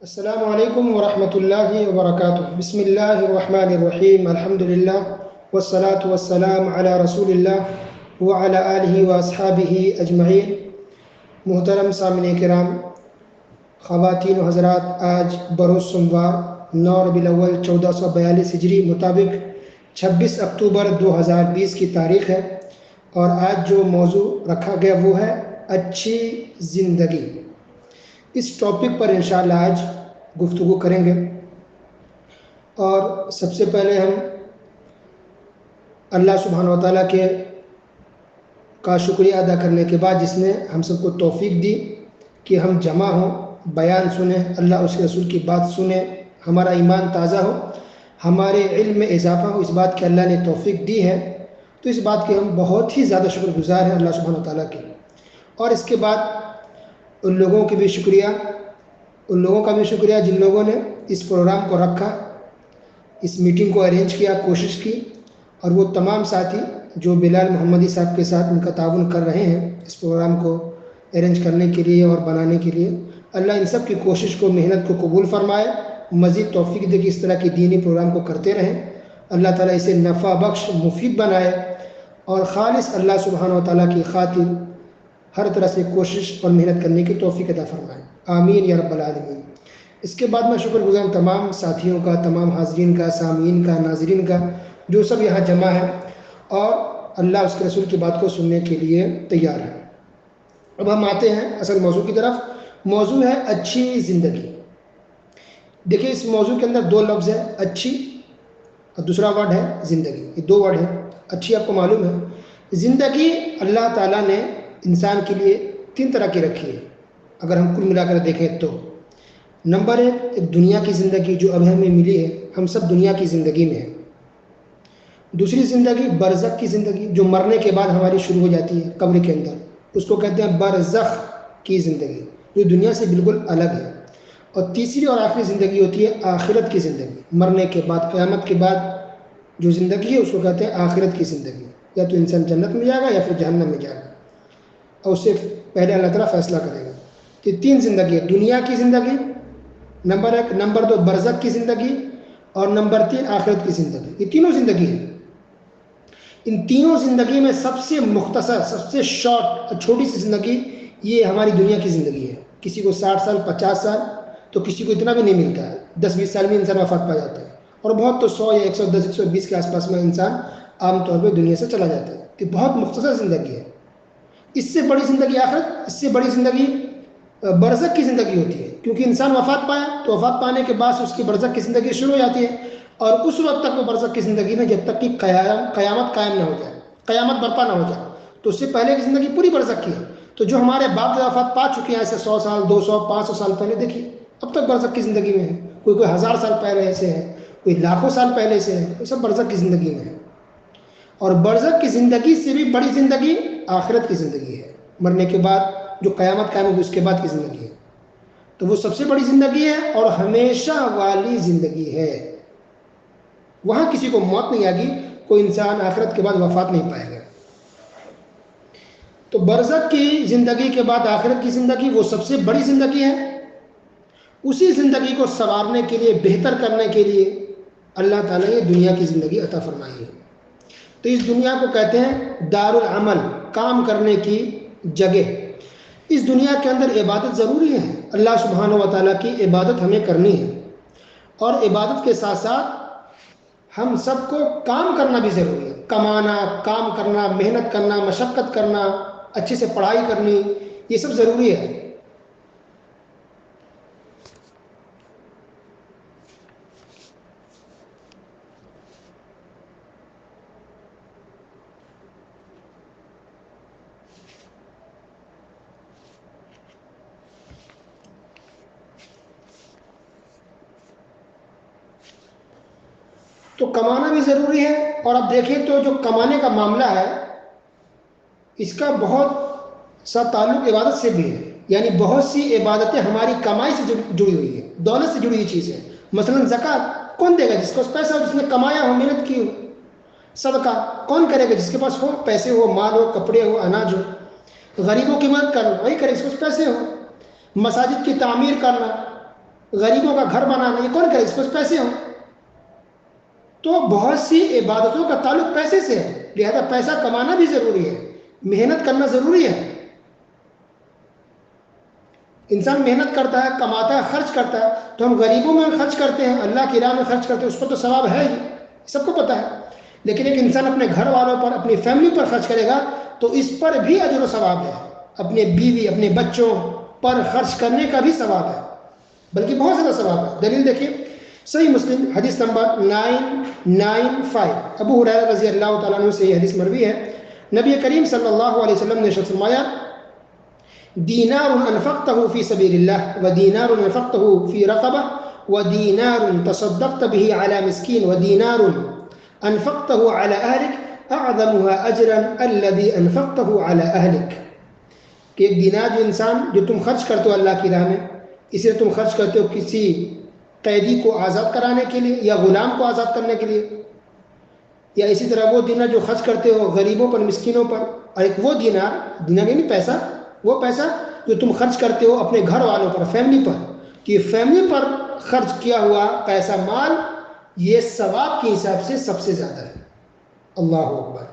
السلام علیکم ورحمۃ اللہ وبرکاتہ۔ بسم اللہ الرحمن الرحیم، الحمد للہ والصلاة والسلام علی رسول اللہ وعلی آلہ واصحابہ اجمعین۔ محترم سامعین کرام، خواتین و حضرات، آج بروز سوموار 9 ربیع الاول 1442 ہجری مطابق 26 اکتوبر 2020 کی تاریخ ہے، اور آج جو موضوع رکھا گیا وہ ہے اچھی زندگی۔ اس ٹاپک پر انشاءاللہ آج گفتگو کریں گے، اور سب سے پہلے ہم اللہ سبحانہ و تعالیٰ کا شکریہ ادا کرنے کے بعد، جس نے ہم سب کو توفیق دی کہ ہم جمع ہوں، بیان سنیں، اللہ اس کے رسول کی بات سنیں، ہمارا ایمان تازہ ہو، ہمارے علم میں اضافہ ہو، اس بات کی اللہ نے توفیق دی ہے، تو اس بات کے ہم بہت ہی زیادہ شکر گزار ہیں اللہ سبحانہ و تعالیٰ کے۔ اور اس کے بعد ان لوگوں کا بھی شکریہ جن لوگوں نے اس پروگرام کو رکھا، اس میٹنگ کو ارینج کیا، کوشش کی، اور وہ تمام ساتھی جو بلال محمدی صاحب کے ساتھ ان کا تعاون کر رہے ہیں اس پروگرام کو ارینج کرنے کے لیے اور بنانے کے لیے۔ اللہ ان سب کی کوشش کو، محنت کو قبول فرمائے، مزید توفیق دے کہ اس طرح کی دینی پروگرام کو کرتے رہیں۔ اللہ تعالیٰ اسے نفع بخش، مفید بنائے، اور خالص اللہ سبحانہ و تعالیٰ کی خاطر ہر طرح سے کوشش اور محنت کرنے کی توفیق عطا فرمائے، آمین یا رب العالمین۔ اس کے بعد میں شکر گزار ہوں تمام ساتھیوں کا، تمام حاضرین کا، سامعین کا، ناظرین کا، جو سب یہاں جمع ہے اور اللہ اس کے رسول کی بات کو سننے کے لیے تیار ہے۔ اب ہم آتے ہیں اصل موضوع کی طرف۔ موضوع ہے اچھی زندگی۔ دیکھیے، اس موضوع کے اندر دو لفظ ہیں، اچھی، اور دوسرا ورڈ ہے زندگی۔ یہ دو ورڈ ہیں۔ اچھی آپ کو معلوم ہے، زندگی اللہ تعالیٰ نے انسان کے لیے 3 طرح کی رکھی ہے، اگر ہم کل ملا کر دیکھیں تو۔ نمبر 1، ایک دنیا کی زندگی جو اب ہمیں ملی ہے، ہم سب دنیا کی زندگی میں ہیں۔ دوسری زندگی برزخ کی زندگی، جو مرنے کے بعد ہماری شروع ہو جاتی ہے قبر کے اندر، اس کو کہتے ہیں برزخ کی زندگی، جو دنیا سے بالکل الگ ہے۔ اور تیسری اور آخری زندگی ہوتی ہے آخرت کی زندگی، مرنے کے بعد، قیامت کے بعد جو زندگی ہے اس کو کہتے ہیں آخرت کی زندگی۔ یا تو انسان جنت میں جائے گا یا پھر جہنم میں جائے گا، اور اس سے پہلے اللہ تعالیٰ فیصلہ کرے گا۔ یہ 3 زندگی ہے، دنیا کی زندگی نمبر 1، نمبر 2 برزخ کی زندگی، اور نمبر 3 آخرت کی زندگی۔ یہ تینوں زندگی ہے۔ ان تینوں زندگی میں سب سے مختصر، سب سے شارٹ اور چھوٹی سی زندگی یہ ہماری دنیا کی زندگی ہے۔ کسی کو 60 سال، 50 سال، تو کسی کو اتنا بھی نہیں ملتا ہے، 10-20 سال میں انسان وفات پا جاتا ہے، اور بہت تو 100 یا 110، 120 کے آس پاس میں انسان عام طور پہ دنیا سے چلا جاتا ہے۔ یہ بہت مختصر زندگی ہے۔ اس سے بڑی زندگی آخرت، اس سے بڑی زندگی برزخ کی زندگی ہوتی ہے، کیونکہ انسان وفات پایا تو وفات پانے کے بعد اس کی برزخ کی زندگی شروع ہو جاتی ہے، اور اس وقت تک وہ برزخ کی زندگی میں، جب تک کہ قیامت قائم نہ ہو جائے، قیامت برپا نہ ہو جائے، تو اس سے پہلے کی زندگی پوری برزخ کی ہے۔ تو جو ہمارے باپ وفات پا چکے ہیں ایسے 100 سال، 200، 500 سال پہلے، دیکھیے اب تک برزخ کی زندگی میں ہے۔ کوئی 1000 سال پہلے سے ہے، کوئی لاکھوں سال پہلے سے ہے، یہ سب برزخ کی زندگی میں ہے۔ اور برزخ کی زندگی سے بھی بڑی زندگی آخرت کی زندگی ہے، مرنے کے بعد جو قیامت قائم ہوگی اس کے بعد کی زندگی ہے۔ تو وہ سب سے بڑی زندگی ہے اور ہمیشہ والی زندگی ہے۔ وہاں کسی کو موت نہیں آئے گی، کوئی انسان آخرت کے بعد وفات نہیں پائے گا۔ تو برزخ کی زندگی کے بعد آخرت کی زندگی وہ سب سے بڑی زندگی ہے۔ اسی زندگی کو سنوارنے کے لیے، بہتر کرنے کے لیے اللہ تعالیٰ نے دنیا کی زندگی عطا فرمائی ہے۔ تو اس دنیا کو کہتے ہیں دار العمل، کام کرنے کی جگہ۔ اس دنیا کے اندر عبادت ضروری ہے، اللہ سبحانہ و تعالیٰ کی عبادت ہمیں کرنی ہے، اور عبادت کے ساتھ ساتھ ہم سب کو کام کرنا بھی ضروری ہے۔ کمانا، کام کرنا، محنت کرنا، مشقت کرنا، اچھے سے پڑھائی کرنی، یہ سب ضروری ہے۔ تو کمانا بھی ضروری ہے، اور اب دیکھیں تو جو کمانے کا معاملہ ہے اس کا بہت سا تعلق عبادت سے بھی ہے، یعنی بہت سی عبادتیں ہماری کمائی سے جڑی ہوئی ہیں، دولت سے جڑی ہوئی چیز ہے۔ مثلا زکوٰۃ کون دے گا؟ جس کو پیسہ ہو، جس نے کمایا ہو، محنت کی ہو۔ صدقہ کون کرے گا؟ جس کے پاس ہو، پیسے ہو، مال ہو، کپڑے ہو، اناج ہو۔ غریبوں کی مدد کرنا وہی کرے جس کے پاس پیسے ہو۔ مساجد کی تعمیر کرنا، غریبوں کا گھر بنانا، یہ کون کرے؟ اس پاس پیسے ہوں. تو بہت سی عبادتوں کا تعلق پیسے سے ہے، لہذا پیسہ کمانا بھی ضروری ہے، محنت کرنا ضروری ہے. انسان محنت کرتا ہے، کماتا ہے، خرچ کرتا ہے، تو ہم غریبوں میں خرچ کرتے ہیں، اللہ کی راہ میں خرچ کرتے ہیں، اس پر تو ثواب ہے ہی، سب کو پتہ ہے. لیکن ایک انسان اپنے گھر والوں پر، اپنی فیملی پر خرچ کرے گا تو اس پر بھی اجر و ثواب ہے. اپنے بیوی، اپنے بچوں پر خرچ کرنے کا بھی ثواب ہے، بلکہ بہت زیادہ ثواب ہے. دلیل دیکھیے، صحیح مسلم حدیث نمبر 995، ابو ہریرہ رضی اللہ تعالیٰ عنہ سے یہ حدیث مروی ہے. نبی کریم صلی اللہ علیہ وسلم نے ارشاد فرمایا: دینار انفقته فی سبیل اللہ، ودینار انفقته فی رقبہ، ودینار تصدقت به علی مسکین، ودینار انفقته علی اہلک اعظمها اجرا الذی انفقته علی اہلک. کہ ایک دینار جو تم خرچ کرتے ہو اللہ کی راہ میں، اسے تم خرچ کرتے ہو کسی قیدی کو آزاد کرانے کے لیے، یا غلام کو آزاد کرنے کے لیے، یا اسی طرح وہ دینار جو خرچ کرتے ہو غریبوں پر، مسکینوں پر. اور ایک وہ دینار یعنی پیسہ، وہ پیسہ جو تم خرچ کرتے ہو اپنے گھر والوں پر، فیملی پر، کہ فیملی پر خرچ کیا ہوا پیسہ، مال، یہ ثواب کے حساب سے سب سے زیادہ ہے. اللہ اکبر.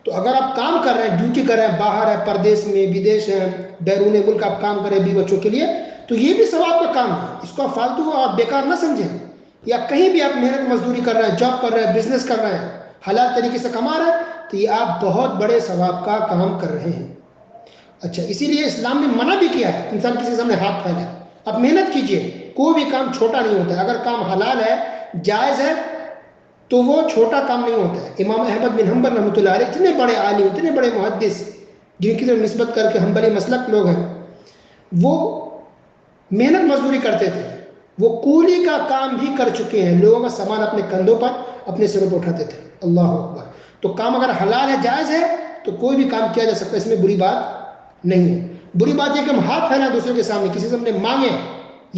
تو اگر آپ کام کر رہے ہیں، ڈیوٹی کر رہے ہیں، باہر ہے، پردیش میں، بدیش ہے، بیرون ملک آپ کام کر رہے ہیں بیوی بچوں کے لیے، تو یہ بھی ثواب کا کام ہے. اس کو آپ فالتو اور بیکار نہ سمجھیں. یا کہیں بھی آپ محنت مزدوری کر رہے ہیں، جاب کر رہے ہیں، بزنس کر رہے ہیں، حلال طریقے سے کما رہے ہیں، تو یہ آپ بہت بڑے ثواب کا کام کر رہے ہیں. اچھا، اسی لیے اسلام نے منع بھی کیا ہے انسان کسی کے سامنے ہاتھ پھیلائے. آپ محنت کیجئے، کوئی بھی کام چھوٹا نہیں ہوتا ہے. اگر کام حلال ہے، جائز ہے، تو وہ چھوٹا کام نہیں ہوتا ہے. امام احمد بن حنبل رحمۃ اللہ علیہ اتنے بڑے عالم، اتنے بڑے محدث، جن کی طرف نسبت کر کے حنبلی مسلک لوگ ہیں، وہ محنت مزدوری کرتے تھے. وہ کولی کا کام بھی کر چکے ہیں، لوگوں کا سامان اپنے کندھوں پر، اپنے سروں پر اٹھاتے تھے. اللہ اکبر. تو کام اگر حلال ہے، جائز ہے، تو کوئی بھی کام کیا جا سکتا ہے، اس میں بری بات نہیں ہے. بری بات یہ کہ ہم ہاتھ پھیلائیں دوسرے کے سامنے، کسی سے ہم نے مانگے،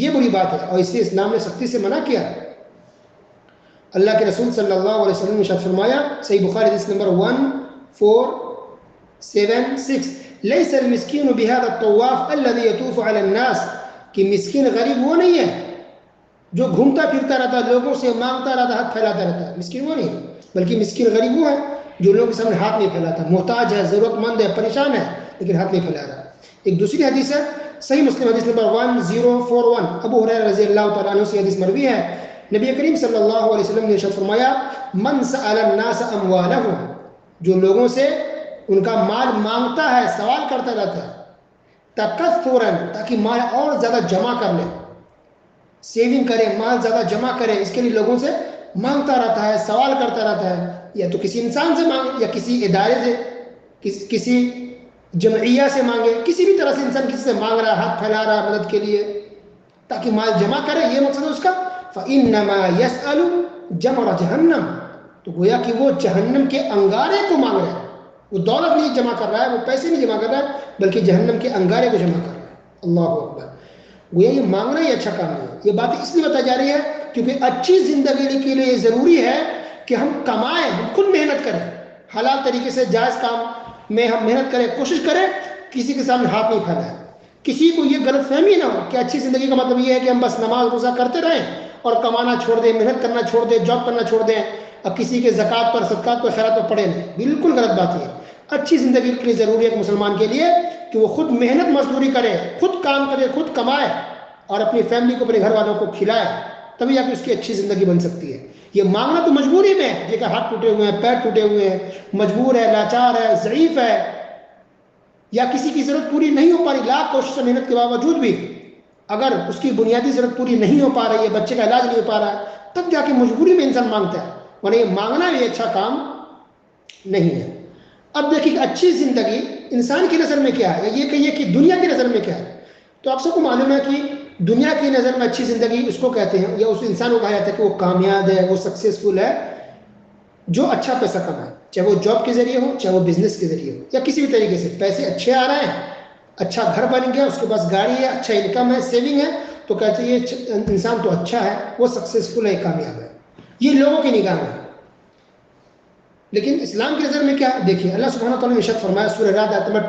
یہ بری بات ہے، اور اس سے اسلام نے سختی سے منع کیا. اللہ کے رسول صلی اللہ علیہ وسلم نے ارشاد فرمایا، صحیح بخاری حدیث نمبر 1476: لیس المسکین بهذا الطواف الذي يطوف على الناس. کہ مسکین غریب وہ نہیں ہے جو گھومتا پھرتا رہتا ہے، لوگوں سے مانگتا رہتا ہے، ہاتھ پھیلاتا رہتا ہے. مسکین وہ نہیں ہے، بلکہ مسکین غریب وہ ہے جو لوگوں کے سامنے ہاتھ نہیں پھیلاتا، محتاج ہے، ضرورت مند ہے، پریشان ہے، لیکن ہاتھ نہیں پھیلا رہا. ایک دوسری حدیث ہے، صحیح مسلم حدیث نمبر 1041، ابو ہریرہ رضی اللہ تعالیٰ عنہ سے حدیث مروی ہے. نبی کریم صلی اللہ علیہ وسلم نے ارشاد فرمایا: من سأل الناس اموالهم. جو لوگوں سے ان کا مال مانگتا ہے، سوال کرتا رہتا ہے، تکثرا، تاکہ مال اور زیادہ جمع کر لے، سیونگ کرے، مال زیادہ جمع کرے، اس کے لیے لوگوں سے مانگتا رہتا ہے، سوال کرتا رہتا ہے. یا تو کسی انسان سے مانگے، یا کسی ادارے سے، کسی جمعیہ سے مانگے، کسی بھی طرح سے انسان کسی سے مانگ رہا ہے، ہاتھ پھیلا رہا ہے مدد کے لیے تاکہ مال جمع کرے، یہ مقصد ہے اس کا. فَإِنَّمَا يَسْأَلُ جَمْرَ جَهَنَّمْ. تو گویا کہ وہ جہنم کے انگارے کو مانگ رہا ہے. وہ دولت نہیں جمع کر رہا ہے، وہ پیسے نہیں جمع کر رہا ہے، بلکہ جہنم کے انگارے کو جمع کر رہا ہے. اللہ اکبر. گویا یہ مانگنا ہی اچھا کام نہیں ہے. یہ بات اس لیے بتائی جا رہی ہے کیونکہ اچھی زندگی کے لیے ضروری ہے کہ ہم کمائیں، ہم خود محنت کریں، حلال طریقے سے جائز کام میں ہم محنت کریں، کوشش کریں، کسی کے سامنے ہاتھ نہیں پھیلائیں. کسی کو یہ غلط فہمی نہ ہو کہ اچھی زندگی کا مطلب یہ ہے کہ ہم بس نماز روزہ کرتے رہیں اور کمانا چھوڑ دیں، محنت کرنا چھوڑ دیں، جاب کرنا چھوڑ دیں، اب کسی کے زکوٰۃ پر، صدقات پر، خیرات پر پڑے نہیں. بالکل غلط بات ہے. اچھی زندگی کے لیے ضروری ہے ایک مسلمان کے لیے کہ وہ خود محنت مزدوری کرے، خود کام کرے، خود کمائے، اور اپنی فیملی کو، اپنے گھر والوں کو کھلائے، تبھی جا کے اس کی اچھی زندگی بن سکتی ہے. یہ مانگنا تو مجبوری میں ہے، یہ کہ ہاتھ ٹوٹے ہوئے ہیں، پیر ٹوٹے ہوئے ہیں، مجبور ہے، لاچار ہے، ضعیف ہے، یا کسی کی ضرورت پوری نہیں ہو پا رہی، لاکھ کوشش اور محنت کے باوجود بھی اگر اس کی بنیادی ضرورت پوری نہیں ہو پا رہی ہے، بچے کا علاج نہیں ہو پا رہا ہے، تب جا کے مجبوری میں انسان مانگتا ہے، ورنہ یہ مانگنا بھی اچھا کام نہیں ہے. اب دیکھیے اچھی زندگی انسان کی نظر میں کیا ہے، یہ کہیے کہ دنیا کی نظر میں کیا ہے. تو آپ سب کو معلوم ہے کہ دنیا کی نظر میں اچھی زندگی اس کو کہتے ہیں، یا اس انسان کو کہا جاتا ہے کہ وہ کامیاب ہے، وہ سکسیسفل ہے، جو اچھا پیسہ کمائے، چاہے وہ جاب کے ذریعے ہو، چاہے وہ بزنس کے ذریعے ہو، یا کسی بھی طریقے سے پیسے اچھے آ رہے ہیں، اچھا گھر بن گیا، اس کے پاس گاڑی ہے، اچھا انکم ہے، سیونگ ہے، تو کہتے ہیں یہ انسان تو اچھا ہے، وہ سکسیسفل ہے، کامیاب ہے. یہ لوگوں کی نگاہ میں. لیکن اسلام کی نظر میں کیا؟ دیکھیے اللہ سبحانہ وتعالیٰ نے ارشاد فرمایا سورہ رعد آیت نمبر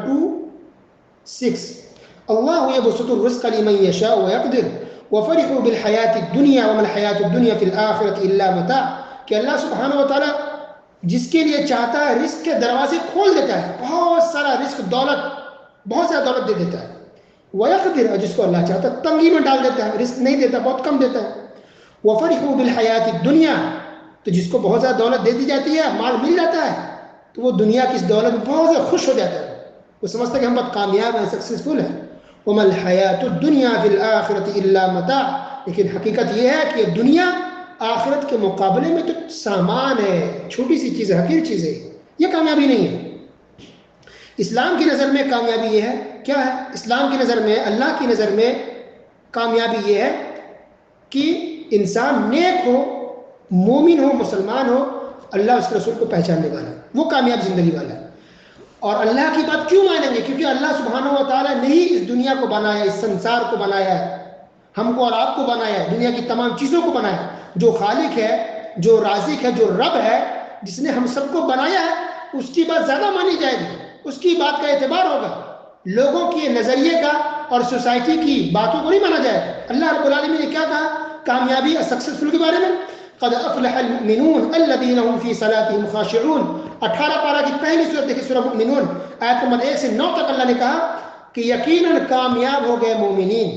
26: اللہ یبسط الرزق لمن یشاء ویقدر وَفَرِحُوا بِالْحَيَاةِ الدُّنْيَا وَمَا الْحَيَاةُ الدُّنْيَا فِي الْآخِرَةِ إِلَّا مَتَاعٌ، کہ اللہ سبحانہ و تعالیٰ جس کے لیے چاہتا ہے رزق کے دروازے کھول دیتا ہے، بہت سارا رزق، دولت، بہت زیادہ دولت دے دیتا ہے۔ وَيَقْدِرُ، اور جس کو اللہ چاہتا ہے تنگی میں ڈال دیتا ہے، رزق نہیں دیتا، بہت کم دیتا ہے۔ وَفَرِحُوا بِالْحَيَاةِ الدُّنْيَا، تو جس کو بہت زیادہ دولت دے دی جاتی ہے، مال مل جاتا ہے، تو وہ دنیا کی اس دولت میں بہت زیادہ خوش ہو جاتا ہے، وہ سمجھتا ہے کہ ہم بہت کامیاب ہیں، سکسیسفل ہیں۔ وَمَا الْحَيَاةُ الدُّنْيَا فِي الْآخِرَةِ إِلَّا مَتَاعٌ، لیکن حقیقت یہ ہے کہ دنیا آخرت کے مقابلے میں تو سامان ہے، چھوٹی سی چیز ہے، حقیر چیز ہے، یہ کامیابی نہیں ہے۔ اسلام کی نظر میں کامیابی یہ ہے، کیا ہے اسلام کی نظر میں، اللہ کی نظر میں کامیابی یہ ہے کہ انسان نیک ہو، مومن ہو، مسلمان ہو، اللہ اس کے رسول کو پہچاننے والا ہے، وہ کامیاب زندگی والا ہے۔ اور اللہ کی بات کیوں مانیں گے؟ کیونکہ اللہ سبحانہ و تعالیٰ نے ہی اس دنیا کو بنایا، اس سنسار کو بنایا ہے، ہم کو اور آپ کو بنایا ہے، دنیا کی تمام چیزوں کو بنایا ہے۔ جو خالق ہے، جو رازق ہے، جو رب ہے، جس نے ہم سب کو بنایا ہے، اس کی بات زیادہ مانی جائے گی، اس کی بات کا اعتبار ہوگا، لوگوں کے نظریے کا اور سوسائٹی کی باتوں کو نہیں مانا جائے گا۔ اللہ رب العالمین نے کیا کہا کامیابی اور سکسیسفل کے بارے میں؟ قد افلح المؤمنون الذين هم في صلاتهم خاشعون، 18 پارہ کی پہلی سورت دیکھیں، سورہ مؤمنون آیت نمبر 1 سے 9 تک اللہ نے کہا کہ یقیناً کامیاب ہو گئے مومنین،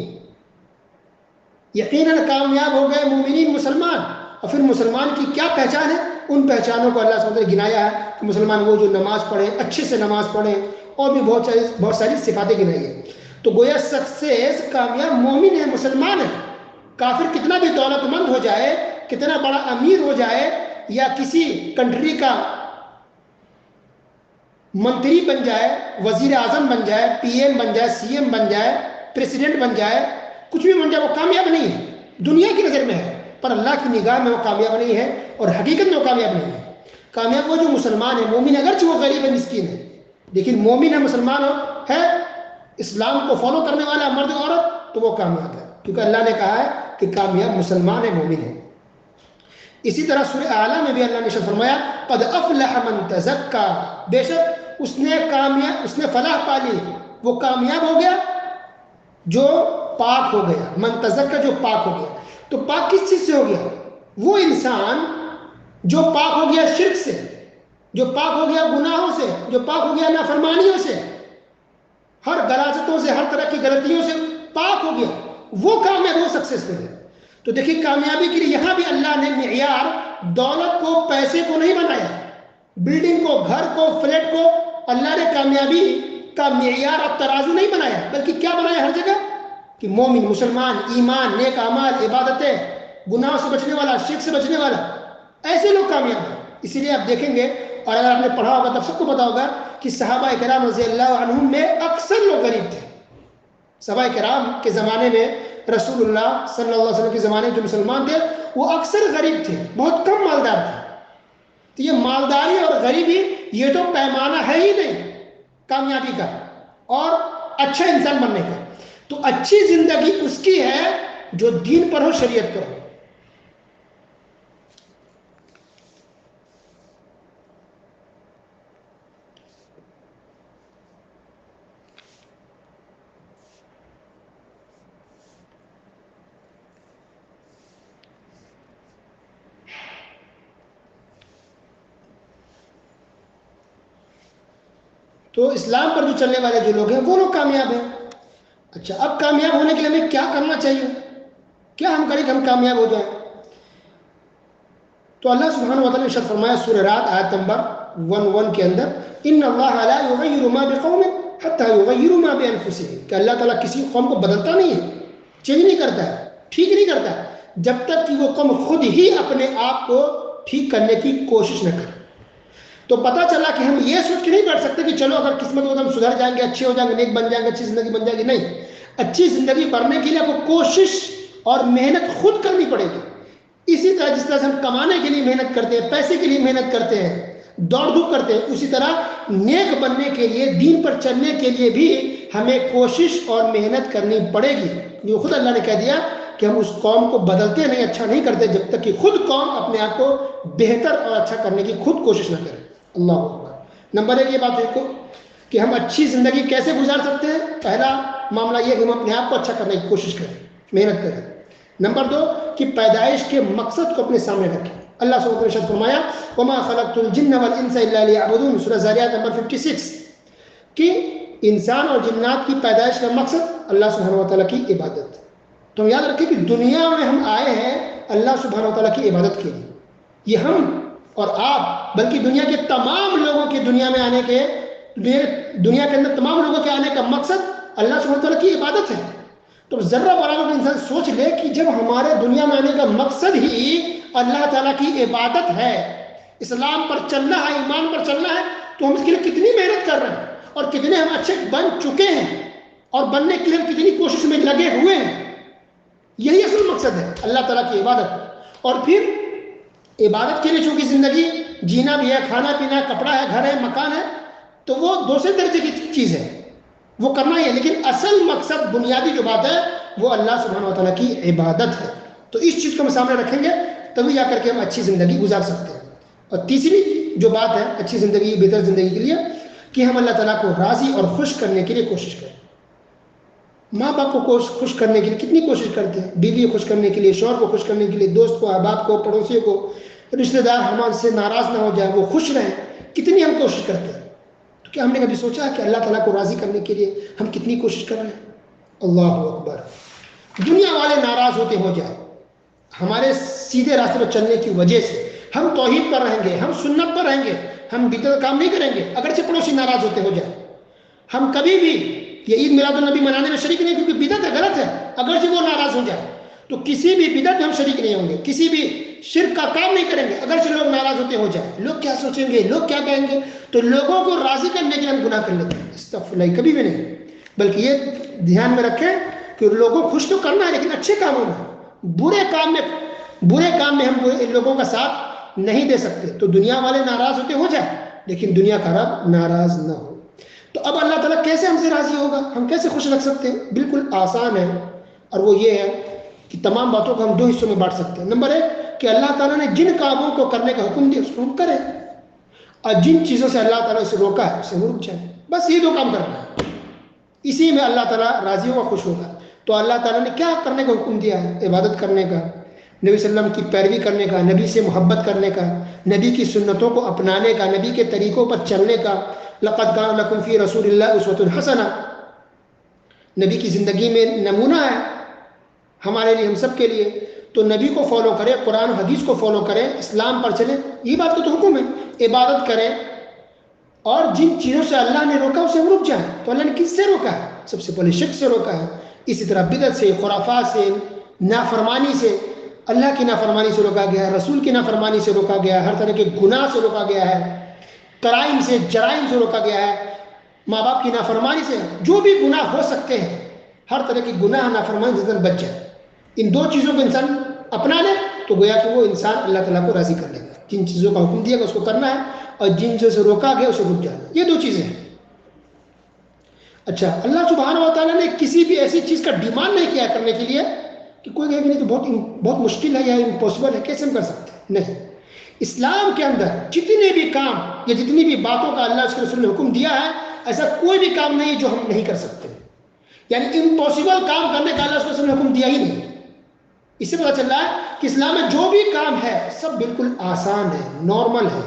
یقیناً کامیاب ہو گئے مومنین، مسلمان۔ اور پھر مسلمان کی کیا پہچان ہے؟ ان پہچانوں کو اللہ سبحانہ نے گنایا ہے کہ مسلمان وہ جو نماز پڑھیں، اچھے سے نماز پڑھیں، اور بھی بہت ساری صفاتیں گنائی ہیں۔ تو گویا سکسیس کامیاب مومن ہے، مسلمان ہے۔ کافر کتنا بھی دولت مند ہو جائے، کتنا بڑا امیر ہو جائے، یا کسی کنٹری کا منتری بن جائے، وزیر اعظم بن جائے، پی ایم بن جائے، سی ایم بن جائے، پریسیڈنٹ بن جائے، کچھ بھی بن جائے، وہ کامیاب نہیں ہے، دنیا کی نظر میں ہے، پر اللہ کی نگاہ میں وہ کامیاب نہیں ہے، اور حقیقت میں وہ کامیاب نہیں ہے۔ کامیاب وہ جو مسلمان ہے، مومن، اگرچہ وہ غریب ہے، مسکین ہے، لیکن مومن ہے، مسلمان ہے، اسلام کو فالو کرنے والا مرد عورت، تو وہ کامیاب ہے، کیونکہ اللہ نے کہا ہے کہ کامیاب مسلمان ہے، مومن ہے۔ اسی طرح سورہ اعلیٰ میں بھی اللہ نے ارشاد فرمایا قد افلح من تزکا، بے شک اس نے فلاح پا لی، وہ کامیاب ہو گیا جو پاک ہو گیا، من تزکا جو پاک ہو گیا۔ تو پاک کس چیز سے ہو گیا؟ وہ انسان جو پاک ہو گیا شرک سے، جو پاک ہو گیا گناہوں سے، جو پاک ہو گیا نافرمانیوں سے، ہر غلاظتوں سے، ہر طرح کی غلطیوں سے پاک ہو گیا، وہ کامیاب، وہ سکسیسفل ہے۔ تو دیکھیے کامیابی کے لیے یہاں بھی اللہ نے معیار دولت کو، پیسے کو نہیں بنایا، بلڈنگ کو، گھر کو، فلیٹ کو، اللہ نے کامیابی کا معیار اور ترازو نہیں بنایا، بلکہ کیا بنایا ہر جگہ کہ مومن، مسلمان، ایمان، نیک اعمال، عبادتیں، گناہوں سے بچنے والا، شرک سے بچنے والا، ایسے لوگ کامیاب ہیں۔ اسی لیے آپ دیکھیں گے، اور اگر آپ نے پڑھا ہوگا تب سب کو پتا ہوگا کہ صحابہ کرام رضی اللہ عنہم میں اکثر لوگ غریب تھے۔ صحابہ کرام کے زمانے میں، رسول اللہ صلی اللہ علیہ وسلم کے زمانے جو مسلمان تھے وہ اکثر غریب تھے، بہت کم مالدار تھے۔ تو یہ مالداری اور غریبی یہ تو پیمانہ ہے ہی نہیں کامیابی کا اور اچھا انسان بننے کا۔ تو اچھی زندگی اس کی ہے جو دین پر ہو، شریعت پر ہو۔ تو اسلام پر جو چلنے والے جو لوگ ہیں وہ لوگ کامیاب ہیں۔ اچھا، اب کامیاب ہونے کے لیے ہمیں کیا کرنا چاہیے؟ کیا ہم کریں کہ ہم کامیاب ہو جائیں؟ تو اللہ سبحانہ و تعالیٰ نے ارشاد فرمایا سورہ رات آیت نمبر 11 کے اندر، ان اللہ لا یغیر ما بقوم حتی یغیروا ما بانفسهم، کہ اللہ تعالیٰ کسی قوم کو بدلتا نہیں ہے، چینج نہیں کرتا ہے، ٹھیک نہیں کرتا ہے، جب تک کہ وہ قوم خود ہی اپنے آپ کو ٹھیک کرنے کی کوشش نہ کرے۔ تو پتہ چلا کہ ہم یہ سوچ کے نہیں بیٹھ سکتے کہ چلو اگر قسمت ہو تو ہم سدھر جائیں گے، اچھے ہو جائیں گے، نیک بن جائیں گے، اچھی زندگی بن جائے گی۔ نہیں، اچھی زندگی بننے کے لیے آپ کو کوشش اور محنت خود کرنی پڑے گی۔ اسی طرح جس طرح سے ہم کمانے کے لیے محنت کرتے ہیں، پیسے کے لیے محنت کرتے ہیں، دوڑ دھوپ کرتے ہیں، اسی طرح نیک بننے کے لیے، دین پر چلنے کے لیے بھی ہمیں کوشش اور محنت کرنی پڑے گی۔ یہ خود اللہ نے کہہ دیا کہ ہم اس قوم کو بدلتے نہیں، اچھا نہیں کرتے جب تک کہ خود قوم اپنے آپ کو بہتر اور اچھا کرنے کی خود کوشش نہ کرے۔ اللہ اکبر۔ نمبر 1 یہ بات ہے کہ ہم اچھی زندگی کیسے گزار سکتے ہیں۔ پہلا معاملہ یہ کہ ہم اپنے آپ کو اچھا کرنے کی کوشش کریں، محنت کریں۔ نمبر 2 کہ پیدائش کے مقصد کو اپنے سامنے رکھیں. اللہ سبحانہ وتعالی نے ارشاد فرمایا وما خلقت الجن والانس الا ليعبدون، سورہ ذاریات نمبر 56، کہ انسان اور جنات کی پیدائش کا مقصد اللہ سبحانہ وتعالی کی عبادت. تو ہم یاد رکھیں کہ دنیا میں ہم آئے ہیں اللہ سبحانہ وتعالی کی عبادت کے لیے. یہ ہم اور آپ بلکہ دنیا کے تمام لوگوں کے دنیا میں آنے کے دنیا کے اندر تمام لوگوں کے آنے کا مقصد اللہ سبحانہ وتعالی کی عبادت ہے. تو ذرہ برابر انسان سوچ لے کہ جب ہمارے دنیا میں آنے کا مقصد ہی اللہ تعالیٰ کی عبادت ہے، اسلام پر چلنا ہے، ایمان پر چلنا ہے، تو ہم اس کے لیے کتنی محنت کر رہے ہیں اور کتنے ہم اچھے بن چکے ہیں اور بننے کے لیے کتنی کوشش میں لگے ہوئے ہیں. یہی اصل مقصد ہے اللہ تعالیٰ کی عبادت. اور پھر عبادت کے لیے چونکہ زندگی جینا بھی ہے، کھانا پینا، کپڑا ہے، گھر ہے، مکان ہے، تو وہ دوسرے درجے کی چیز ہے، وہ کرنا ہی ہے. لیکن اصل مقصد بنیادی جو بات ہے وہ اللہ سبحانہ وتعالیٰ کی عبادت ہے. تو اس چیز کو ہم سامنے رکھیں گے تبھی جا کر کے ہم اچھی زندگی گزار سکتے ہیں. اور تیسری جو بات ہے اچھی زندگی، بہتر زندگی کے لیے، کہ ہم اللہ تعالیٰ کو راضی اور خوش کرنے کے لیے کوشش کریں. ماں باپ کو خوش کرنے کے لیے کتنی کوشش کرتے ہیں، بیوی کو خوش کرنے کے لیے، شوہر کو خوش کرنے کے لیے، دوست کو، احباب کو، پڑوسیوں کو، رشتہ دار ہمارے سے ناراض نہ ہو جائے، وہ خوش رہیں، کتنی ہم کوشش کرتے ہیں. تو کیا ہم نے کبھی سوچا ہے کہ اللہ تعالیٰ کو راضی کرنے کے لیے ہم کتنی کوشش کر رہے ہیں؟ اللہ اکبر. دنیا والے ناراض ہوتے ہو جائے، ہمارے سیدھے راستے پر چلنے کی وجہ سے ہم توحید پر رہیں گے، ہم سنت پر رہیں گے، ہم بدعت کام نہیں کریں گے، اگرچہ پڑوسی ناراض ہوتے ہو جائے. ہم کبھی بھی یہ عید میلاد النبی منانے میں شریک نہیں، کیونکہ بدعت ہے، غلط ہے، اگرچہ وہ ناراض ہو جائے تو کسی بھی بدعت میں ہم شریک نہیں ہوں گے، کسی بھی شرک کا کام نہیں کریں گے اگرچہ لوگ ناراض ہوتے ہو جائے. لوگ کیا سوچیں گے، لوگ کیا کہیں گے، تو لوگوں کو راضی کرنے کے لیے ہم گناہ کر لیتے ہیں. استغفر اللہ، کبھی بھی نہیں. بلکہ یہ دھیان میں رکھیں کہ لوگوں کو خوش تو کرنا ہے لیکن اچھے کاموں میں. برے کام میں ہم لوگوں کا ساتھ نہیں دے سکتے. تو دنیا والے ناراض ہوتے ہو جائے لیکن دنیا کا رب ناراض نہ ہو. تو اب اللہ تعالیٰ کیسے ہم سے راضی ہوگا، ہم کیسے خوش رکھ سکتے ہیں؟ بالکل آسان ہے، اور وہ یہ ہے کہ تمام باتوں کو ہم 2 حصوں میں بانٹ سکتے ہیں. نمبر 1 کہ اللہ تعالیٰ نے جن کاموں کو کرنے کا حکم دیا اس کو ہم کریں، اور جن چیزوں سے اللہ تعالیٰ اسے روکا ہے اسے ہم رک جائیں. بس یہ 2 کام کرنا ہے، اسی میں اللہ تعالیٰ راضی ہوگا، خوش ہوگا. تو اللہ تعالیٰ نے کیا کرنے کا حکم دیا ہے؟ عبادت کرنے کا، نبی صلی اللہ علیہ وسلم کی پیروی کرنے کا، نبی سے محبت کرنے کا، نبی کی سنتوں کو اپنانے کا، نبی کے طریقوں پر چلنے کا. لقد کان لکم فی رسول اللہ اسوۃ حسنہ، نبی کی زندگی میں نمونہ ہے ہمارے لیے، ہم سب کے لیے. تو نبی کو فالو کریں، قرآن و حدیث کو فالو کریں، اسلام پر چلیں، یہ بات کا تو حکم ہے. عبادت کریں، اور جن چیزوں سے اللہ نے روکا اسے ہم رک جائیں. تو اللہ نے کس سے روکا ہے؟ سب سے پہلے شرک سے روکا ہے، اسی طرح بدعت سے، خرافات سے، نافرمانی سے، اللہ کی نافرمانی سے روکا گیا ہے، رسول کی نافرمانی سے روکا گیا ہے، ہر طرح کے گناہ سے روکا گیا ہے، کرائم سے، جرائم سے روکا گیا ہے، ماں باپ کی نافرمانی سے، جو بھی گناہ ہو سکتے ہیں، ہر طرح کی گناہ نافرمانی سے بچ جائے. ان 2 چیزوں کو انسان اپنا لے تو گویا کہ وہ انسان اللہ تعالیٰ کو راضی کر لے گا. جن چیزوں کا حکم دیا گا اس کو کرنا ہے، اور جن چیزوں سے روکا گیا اسے رک جانا. یہ 2 چیزیں ہیں. اچھا، اللہ سبحانہ و تعالیٰ نے کسی بھی ایسی چیز کا ڈیمانڈ نہیں کیا کرنے کے لیے کہ کوئی کہے کہ نہیں تو بہت مشکل ہے یا امپاسبل ہے، کیسے ہم کر سکتے ہیں؟ نہیں. اسلام کے اندر جتنے بھی کام یا جتنی بھی باتوں کا اللہ اس کے رسول نے حکم دیا ہے، ایسا کوئی بھی کام نہیں جو ہم نہیں کر سکتے. یعنی امپاسبل کام کرنے کا اللہ اس کے رسول نے حکم دیا ہی نہیں. اس سے پتہ چل رہا ہے کہ اسلام میں جو بھی کام ہے سب بالکل آسان ہے، نارمل ہے.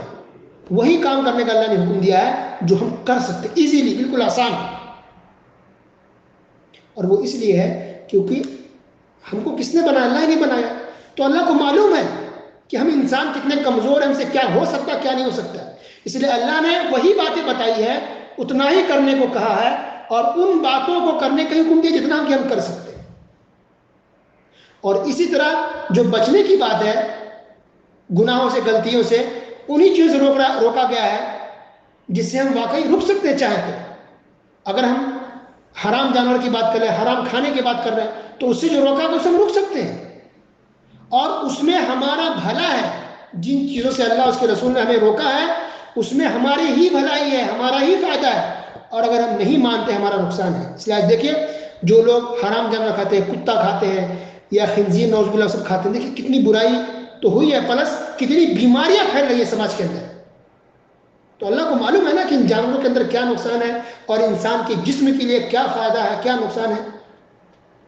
وہی کام کرنے کا اللہ نے حکم دیا ہے جو ہم کر سکتے ایزیلی، بالکل آسان. اور وہ اس لیے ہے کیونکہ ہم کو کس نے بنایا؟ اللہ نے بنایا. تو اللہ کو معلوم ہے کہ ہم انسان کتنے کمزور ہیں، ہم سے کیا ہو سکتا کیا نہیں ہو سکتا. اس لیے اللہ نے وہی باتیں بتائی ہے، اتنا ہی کرنے کو کہا ہے، اور ان باتوں کو کرنے کا حکم دیا جتنا کہ ہم کر سکتے ہیں. اور اسی طرح جو بچنے کی بات ہے گناہوں سے، غلطیوں سے، انہی چیزوں سے روکا گیا ہے جس سے ہم واقعی رک سکتے ہیں چاہے تو. اگر ہم حرام جانور کی بات کر رہے ہیں، حرام کھانے کی بات کر رہے ہیں، تو اس سے جو روکا گیا اس سے ہم رک سکتے ہیں، اور اس میں ہمارا بھلا ہے. جن چیزوں سے اللہ اس کے رسول نے ہمیں روکا ہے اس میں ہماری ہی بھلائی ہے، ہمارا ہی فائدہ ہے. اور اگر ہم نہیں مانتے ہمارا نقصان ہے. اس لیے آج دیکھیے جو لوگ حرام جانور کھاتے ہیں، کتا کھاتے ہیں یا خنزیر نعوذ باللہ سب کھاتے ہیں، دیکھیے کتنی برائی تو ہوئی ہے، پلس کتنی بیماریاں پھیل رہی ہے سماج کے اندر. تو اللہ کو معلوم ہے نا کہ ان جانوروں کے اندر کیا نقصان ہے اور انسان کے جسم کے لیے کیا فائدہ ہے، کیا نقصان ہے.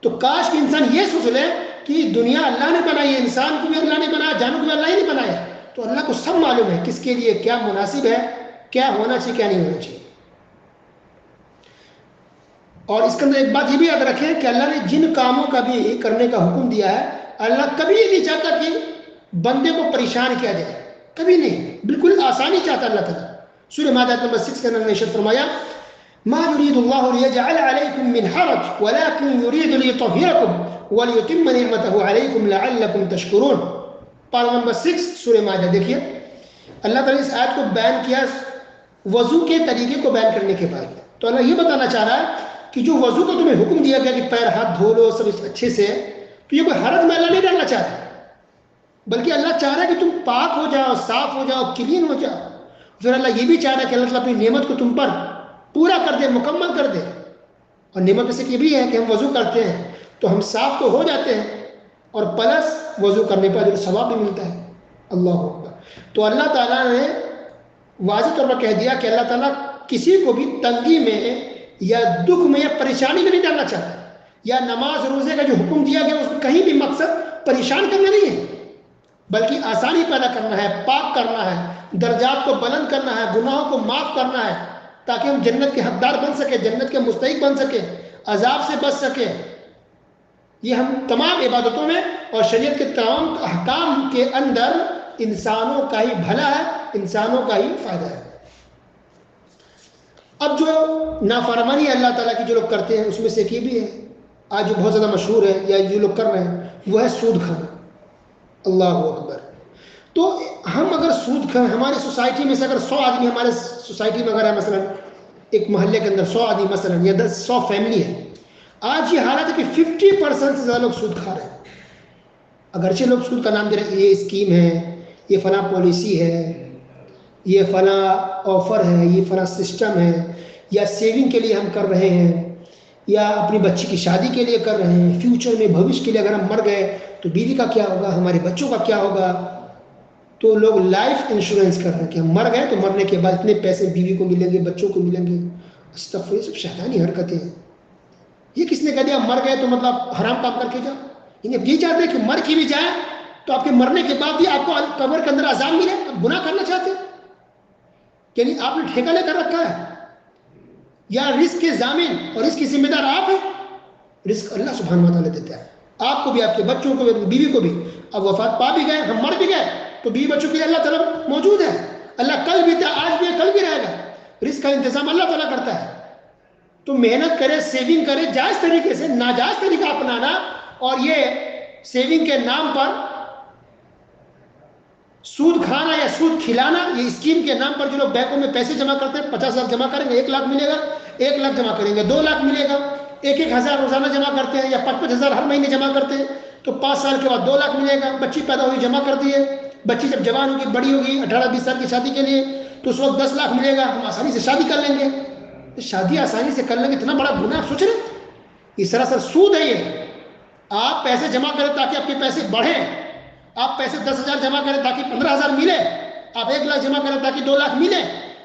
تو کاش کہ انسان یہ سوچ لے کہ کہ دنیا اللہ نے بنائی ہے، انسان کو بھی اللہ نے بنایا، جانور کو بھی اللہ ہی نے بنایا، تو اللہ کو سب معلوم ہے کس کے لیے کیا مناسب ہے، کیا ہونا چاہیے کیا نہیں ہونا چاہیے۔ اور اس کے اندر ایک بات یہ بھی یاد رکھیں کہ اللہ نے جن کاموں کا بھی کرنے کا حکم دیا ہے، اللہ کبھی یہ نہیں چاہتا کہ بندے کو پریشان کیا جائے، کبھی نہیں، بالکل آسانی چاہتا اللہ تعالیٰ۔ سورہ مائدہ نمبر 6 کے اندر نے ارشاد فرمایا ما يريد الله ليجعل عليكم من حرج ولكن يريد ليطهركم وليتم نعمته عليكم لعلكم تشكرون۔ پارہ نمبر 6 سورہ مائدہ دیکھیے، اللہ تعالیٰ نے اس آیت کو بیان کیا وضو کے طریقے کو بیان کرنے کے بعد، تو اللہ یہ بتانا چاہ رہا ہے کہ جو وضو کو تمہیں حکم دیا گیا کہ پیر ہاتھ دھو لو سب اچھے سے، تو یہ کوئی حرج میں اللہ نہیں ڈالنا چاہتا، بلکہ اللہ چاہ رہا ہے کہ تم پاک ہو جاؤ، صاف ہو جاؤ، کلین ہو جاؤ۔ پھر اللہ یہ بھی چاہ رہا ہے کہ اللہ تعالیٰ اپنی نعمت کو تم پر پورا کر دے، مکمل کر دے۔ اور نعمت میں سے یہ بھی ہے کہ ہم وضو کرتے ہیں تو ہم صاف تو ہو جاتے ہیں، اور پلس وضو کرنے پر جو ثواب بھی ملتا ہے۔ اللہ اکبر۔ تو اللہ تعالیٰ نے واضح طور پر کہہ دیا کہ اللہ تعالیٰ کسی کو بھی تنگی میں یا دکھ میں یا پریشانی میں نہیں ڈالنا چاہتا، یا نماز روزے کا جو حکم دیا گیا اس میں کہیں بھی مقصد پریشان کرنا نہیں ہے، بلکہ آسانی پیدا کرنا ہے، پاک کرنا ہے، درجات کو بلند کرنا ہے، گناہوں کو معاف کرنا ہے، تاکہ ہم جنت کے حقدار بن سکے، جنت کے مستحق بن سکے، عذاب سے بچ سکے۔ یہ ہم تمام عبادتوں میں اور شریعت کے تمام احکام کے اندر انسانوں کا ہی بھلا ہے، انسانوں کا ہی فائدہ ہے۔ اب جو نافرمانی اللہ تعالیٰ کی جو لوگ کرتے ہیں اس میں سے ایک یہ بھی ہے، آج جو بہت زیادہ مشہور ہے یا جو لوگ کر رہے ہیں، وہ ہے سود کھانا۔ اللہ اکبر۔ تو ہم اگر سود کھائیں، ہماری سوسائٹی میں سے اگر 100 آدمی ہمارے سوسائٹی میں اگر ہے، مثلا ایک محلے کے اندر 100 آدمی مثلا یا 100 فیملی ہے، آج یہ حالت ہے کہ 50% سے زیادہ لوگ سود کھا رہے ہیں۔ اگرچہ لوگ سود کا نام دے رہے ہیں، یہ اسکیم ہے، یہ فلاں پالیسی ہے، یہ فلاں آفر ہے، یہ فلاں سسٹم ہے، یا سیونگ کے لیے ہم کر رہے ہیں، یا اپنی بچی کی شادی کے لیے کر رہے ہیں، فیوچر میں بھوش کے لیے اگر ہم مر گئے تو بیوی کا کیا ہوگا، ہمارے بچوں کا کیا ہوگا۔ تو لوگ لائف انشورنس کر رہے ہیں کہ ہم مر گئے تو مرنے کے بعد اتنے پیسے بیوی کو ملیں گے، بچوں کو ملیں گے۔ استغفر، یہ سب شیطانی حرکتیں ہیں۔ یہ کس نے کہہ دیا مر گئے تو مطلب حرام کام کر کے جاؤ؟ انہیں یہ چاہتے ہیں کہ مر کی بھی جائے تو آپ کے مرنے کے بعد بھی آپ کو قبر کے اندر عذاب ملے، آپ گناہ کرنا چاہتے ہیں؟ یعنی آپ نے ٹھیکہ لے کر رکھا ہے، یا رزق کے ضامن اور رزق کی ذمہ دار آپ ہیں؟ رزق اللہ سبحانہ و تعالیٰ دیتا ہے، آپ کو بھی، آپ کے بچوں کو بھی، بیوی کو بھی۔ اب وفات پا بھی گئے، ہم مر بھی گئے تو بیوی بچوں کے لیے اللہ تعالیٰ موجود ہے۔ اللہ کل بھی تھا، آج بھی ہے، کل بھی رہے گا۔ رزق کا انتظام اللہ تعالیٰ کرتا ہے۔ تو محنت کرے، سیونگ کرے جائز طریقے سے، ناجائز طریقہ اپنانا اور یہ سیونگ کے نام پر سود کھانا یا سود کھلانا، یہ اسکیم کے نام پر جو لوگ بینکوں میں پیسے جمع کرتے ہیں، 50,000 جمع کریں گے 1 لاکھ ملے گا، 1 لاکھ جمع کریں گے 2 لاکھ ملے گا، 1,000 روزانہ جمع کرتے ہیں یا 5,000 ہر مہینے جمع کرتے ہیں تو 5 سال کے بعد 2 لاکھ ملے گا۔ بچی پیدا ہوئی، جمع کر دیے، بچی جب جوان ہوگی، بڑی ہوگی 18-20 سال کی شادی کے لیے تو اس وقت 10 لاکھ ملے گا، ہم آسانی سے شادی کر لیں گے۔ شادی آسانی سے کر لیں گے، اتنا بڑا گناہ آپ سوچ رہے ہیں؟ یہ سراسر سود ہے۔ یہ آپ پیسے جمع کریں تاکہ آپ کے پیسے بڑھیں، آپ پیسے 10,000 جمع کریں تاکہ 15,000 ملے، آپ 1 لاکھ جمع کریں تاکہ 2 لاکھ ملے،